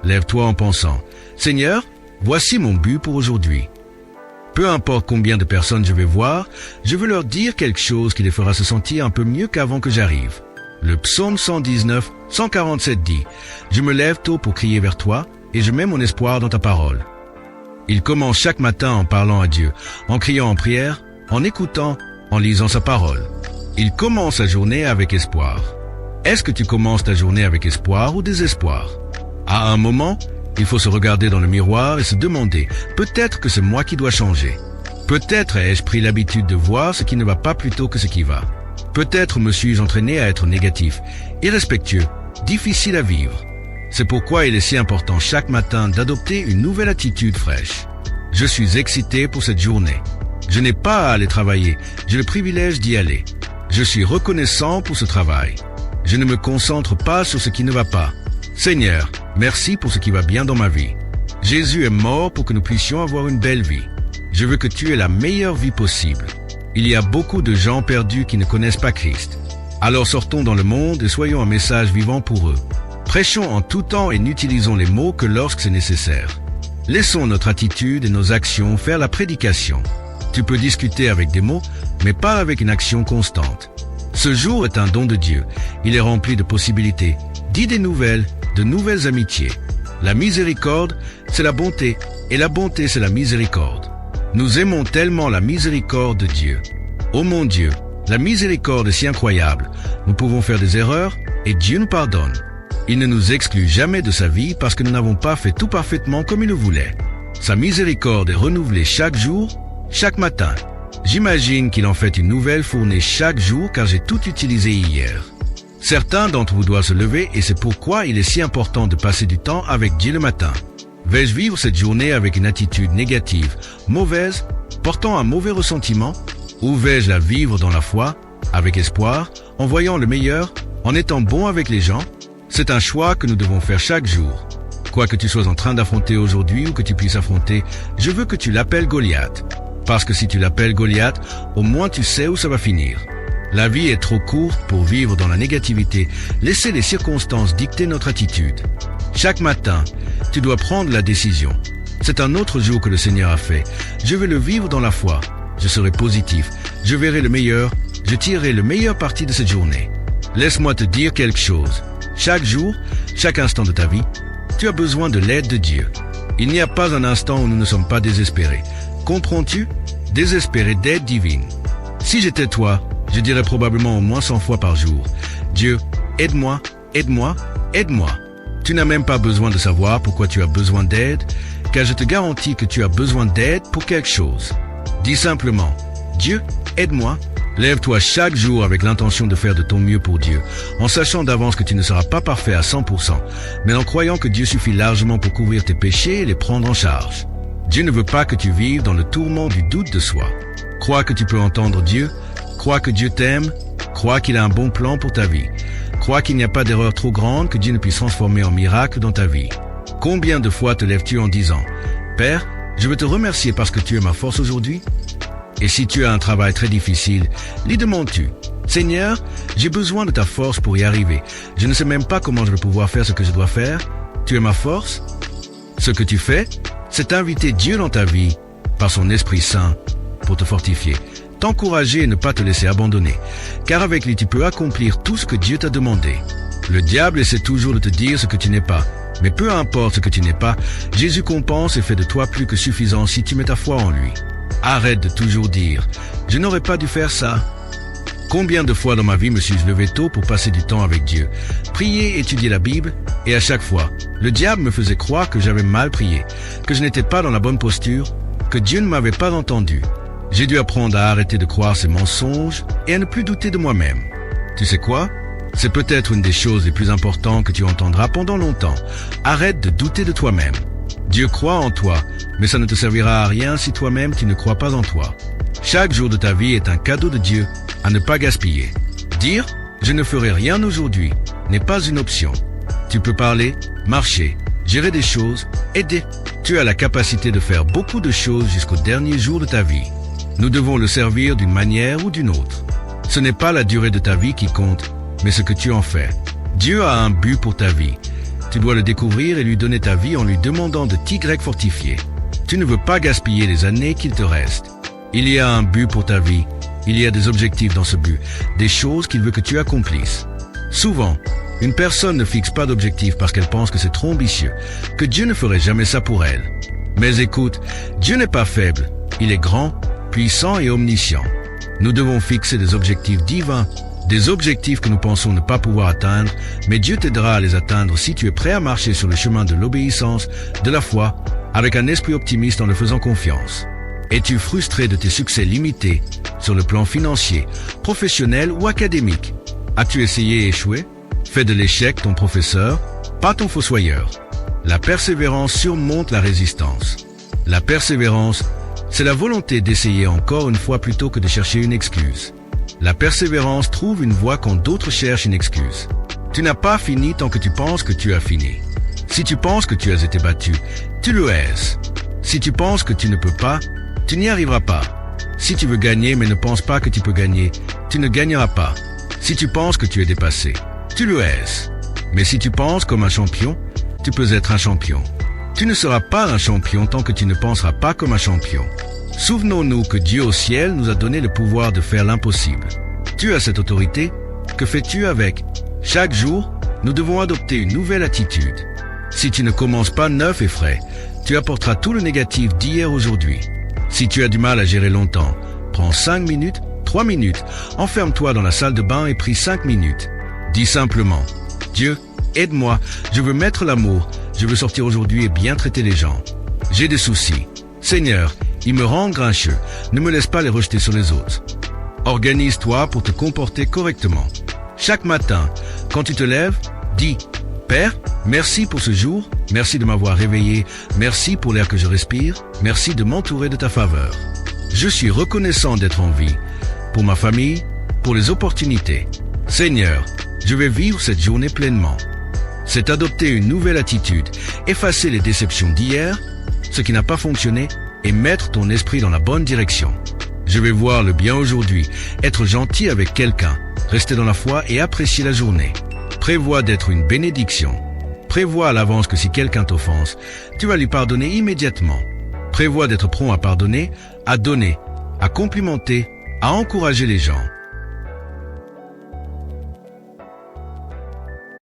Lève-toi en pensant, Seigneur, voici mon but pour aujourd'hui. Peu importe combien de personnes je vais voir, je veux leur dire quelque chose qui les fera se sentir un peu mieux qu'avant que j'arrive. Le psaume 119, 147 dit, « Je me lève tôt pour crier vers toi, et je mets mon espoir dans ta parole. » Il commence chaque matin en parlant à Dieu, en criant en prière, en écoutant, en lisant sa parole. Il commence sa journée avec espoir. Est-ce que tu commences ta journée avec espoir ou désespoir? À un moment, il faut se regarder dans le miroir et se demander, peut-être que c'est moi qui dois changer. Peut-être ai-je pris l'habitude de voir ce qui ne va pas plutôt que ce qui va. Peut-être me suis-je entraîné à être négatif, irrespectueux, difficile à vivre. C'est pourquoi il est si important chaque matin d'adopter une nouvelle attitude fraîche. Je suis excité pour cette journée. Je n'ai pas à aller travailler, j'ai le privilège d'y aller. Je suis reconnaissant pour ce travail. Je ne me concentre pas sur ce qui ne va pas. Seigneur, merci pour ce qui va bien dans ma vie. Jésus est mort pour que nous puissions avoir une belle vie. Je veux que tu aies la meilleure vie possible. Il y a beaucoup de gens perdus qui ne connaissent pas Christ. Alors sortons dans le monde et soyons un message vivant pour eux. Prêchons en tout temps et n'utilisons les mots que lorsque c'est nécessaire. Laissons notre attitude et nos actions faire la prédication. Tu peux discuter avec des mots, mais pas avec une action constante. Ce jour est un don de Dieu. Il est rempli de possibilités, d'idées nouvelles, de nouvelles amitiés. La miséricorde, c'est la bonté, et la bonté, c'est la miséricorde. Nous aimons tellement la miséricorde de Dieu. Oh mon Dieu, la miséricorde est si incroyable. Nous pouvons faire des erreurs, et Dieu nous pardonne. Il ne nous exclut jamais de sa vie parce que nous n'avons pas fait tout parfaitement comme il le voulait. Sa miséricorde est renouvelée chaque jour, chaque matin. J'imagine qu'il en fait une nouvelle fournée chaque jour car j'ai tout utilisé hier. Certains d'entre vous doivent se lever et c'est pourquoi il est si important de passer du temps avec Dieu le matin. Vais-je vivre cette journée avec une attitude négative, mauvaise, portant un mauvais ressentiment, ou vais-je la vivre dans la foi, avec espoir, en voyant le meilleur, en étant bon avec les gens? C'est un choix que nous devons faire chaque jour. Quoi que tu sois en train d'affronter aujourd'hui ou que tu puisses affronter, je veux que tu l'appelles Goliath. Parce que si tu l'appelles Goliath, au moins tu sais où ça va finir. La vie est trop courte pour vivre dans la négativité. Laissez les circonstances dicter notre attitude. Chaque matin, tu dois prendre la décision. C'est un autre jour que le Seigneur a fait. Je vais le vivre dans la foi. Je serai positif. Je verrai le meilleur. Je tirerai le meilleur parti de cette journée. Laisse-moi te dire quelque chose. Chaque jour, chaque instant de ta vie, tu as besoin de l'aide de Dieu. Il n'y a pas un instant où nous ne sommes pas désespérés. Comprends-tu? Désespérés d'aide divine. Si j'étais toi, je dirais probablement au moins 100 fois par jour, Dieu, aide-moi, aide-moi, aide-moi. Tu n'as même pas besoin de savoir pourquoi tu as besoin d'aide, car je te garantis que tu as besoin d'aide pour quelque chose. Dis simplement, Dieu, aide-moi. Lève-toi chaque jour avec l'intention de faire de ton mieux pour Dieu, en sachant d'avance que tu ne seras pas parfait à 100%, mais en croyant que Dieu suffit largement pour couvrir tes péchés et les prendre en charge. Dieu ne veut pas que tu vives dans le tourment du doute de soi. Crois que tu peux entendre Dieu, crois que Dieu t'aime, crois qu'il a un bon plan pour ta vie. Crois qu'il n'y a pas d'erreur trop grande que Dieu ne puisse transformer en miracle dans ta vie. Combien de fois te lèves-tu en disant, « Père, je veux te remercier parce que tu es ma force aujourd'hui ?» Et si tu as un travail très difficile, lui demandes-tu, « Seigneur, j'ai besoin de ta force pour y arriver. Je ne sais même pas comment je vais pouvoir faire ce que je dois faire. Tu es ma force ?» Ce que tu fais, c'est inviter Dieu dans ta vie, par son Esprit Saint, pour te fortifier, t'encourager et ne pas te laisser abandonner, car avec lui tu peux accomplir tout ce que Dieu t'a demandé. Le diable essaie toujours de te dire ce que tu n'es pas, mais peu importe ce que tu n'es pas, Jésus compense et fait de toi plus que suffisant si tu mets ta foi en lui. Arrête de toujours dire « Je n'aurais pas dû faire ça ». Combien de fois dans ma vie me suis-je levé tôt pour passer du temps avec Dieu, prier, étudier la Bible, et à chaque fois, le diable me faisait croire que j'avais mal prié, que je n'étais pas dans la bonne posture, que Dieu ne m'avait pas entendu. J'ai dû apprendre à arrêter de croire ces mensonges et à ne plus douter de moi-même. Tu sais quoi? C'est peut-être une des choses les plus importantes que tu entendras pendant longtemps. Arrête de douter de toi-même. Dieu croit en toi, mais ça ne te servira à rien si toi-même tu ne crois pas en toi. Chaque jour de ta vie est un cadeau de Dieu à ne pas gaspiller. Dire « je ne ferai rien aujourd'hui » n'est pas une option. Tu peux parler, marcher, gérer des choses, aider. Tu as la capacité de faire beaucoup de choses jusqu'au dernier jour de ta vie. Nous devons le servir d'une manière ou d'une autre. Ce n'est pas la durée de ta vie qui compte, mais ce que tu en fais. Dieu a un but pour ta vie. Tu dois le découvrir et lui donner ta vie en lui demandant de t'y fortifier. Tu ne veux pas gaspiller les années qu'il te reste. Il y a un but pour ta vie. Il y a des objectifs dans ce but, des choses qu'il veut que tu accomplisses. Souvent, une personne ne fixe pas d'objectif parce qu'elle pense que c'est trop ambitieux, que Dieu ne ferait jamais ça pour elle. Mais écoute, Dieu n'est pas faible. Il est grand, puissant et omniscient. Nous devons fixer des objectifs divins, des objectifs que nous pensons ne pas pouvoir atteindre, mais Dieu t'aidera à les atteindre si tu es prêt à marcher sur le chemin de l'obéissance, de la foi, avec un esprit optimiste en le faisant confiance. Es-tu frustré de tes succès limités sur le plan financier, professionnel ou académique? As-tu essayé et échoué? Fais de l'échec ton professeur, pas ton fossoyeur. La persévérance surmonte la résistance. La persévérance, c'est la volonté d'essayer encore une fois plutôt que de chercher une excuse. La persévérance trouve une voie quand d'autres cherchent une excuse. Tu n'as pas fini tant que tu penses que tu as fini. Si tu penses que tu as été battu, tu le es. Si tu penses que tu ne peux pas, tu n'y arriveras pas. Si tu veux gagner mais ne penses pas que tu peux gagner, tu ne gagneras pas. Si tu penses que tu es dépassé, tu le es. Mais si tu penses comme un champion, tu peux être un champion. Tu ne seras pas un champion tant que tu ne penseras pas comme un champion. Souvenons-nous que Dieu au ciel nous a donné le pouvoir de faire l'impossible. Tu as cette autorité, que fais-tu avec? Chaque jour, nous devons adopter une nouvelle attitude. Si tu ne commences pas neuf et frais, tu apporteras tout le négatif d'hier aujourd'hui. Si tu as du mal à gérer longtemps, prends 5 minutes, 3 minutes, enferme-toi dans la salle de bain et prie 5 minutes. Dis simplement, Dieu, aide-moi, je veux mettre l'amour, je veux sortir aujourd'hui et bien traiter les gens. J'ai des soucis. Seigneur, ils me rendent grincheux, ne me laisse pas les rejeter sur les autres. Organise-toi pour te comporter correctement. Chaque matin, quand tu te lèves, dis, Père, merci pour ce jour, merci de m'avoir réveillé, merci pour l'air que je respire, merci de m'entourer de ta faveur. Je suis reconnaissant d'être en vie, pour ma famille, pour les opportunités. Seigneur, je vais vivre cette journée pleinement. C'est adopter une nouvelle attitude, effacer les déceptions d'hier, ce qui n'a pas fonctionné, et mettre ton esprit dans la bonne direction. Je vais voir le bien aujourd'hui, être gentil avec quelqu'un, rester dans la foi et apprécier la journée. Prévois d'être une bénédiction. Prévois à l'avance que si quelqu'un t'offense, tu vas lui pardonner immédiatement. Prévois d'être prompt à pardonner, à donner, à complimenter, à encourager les gens.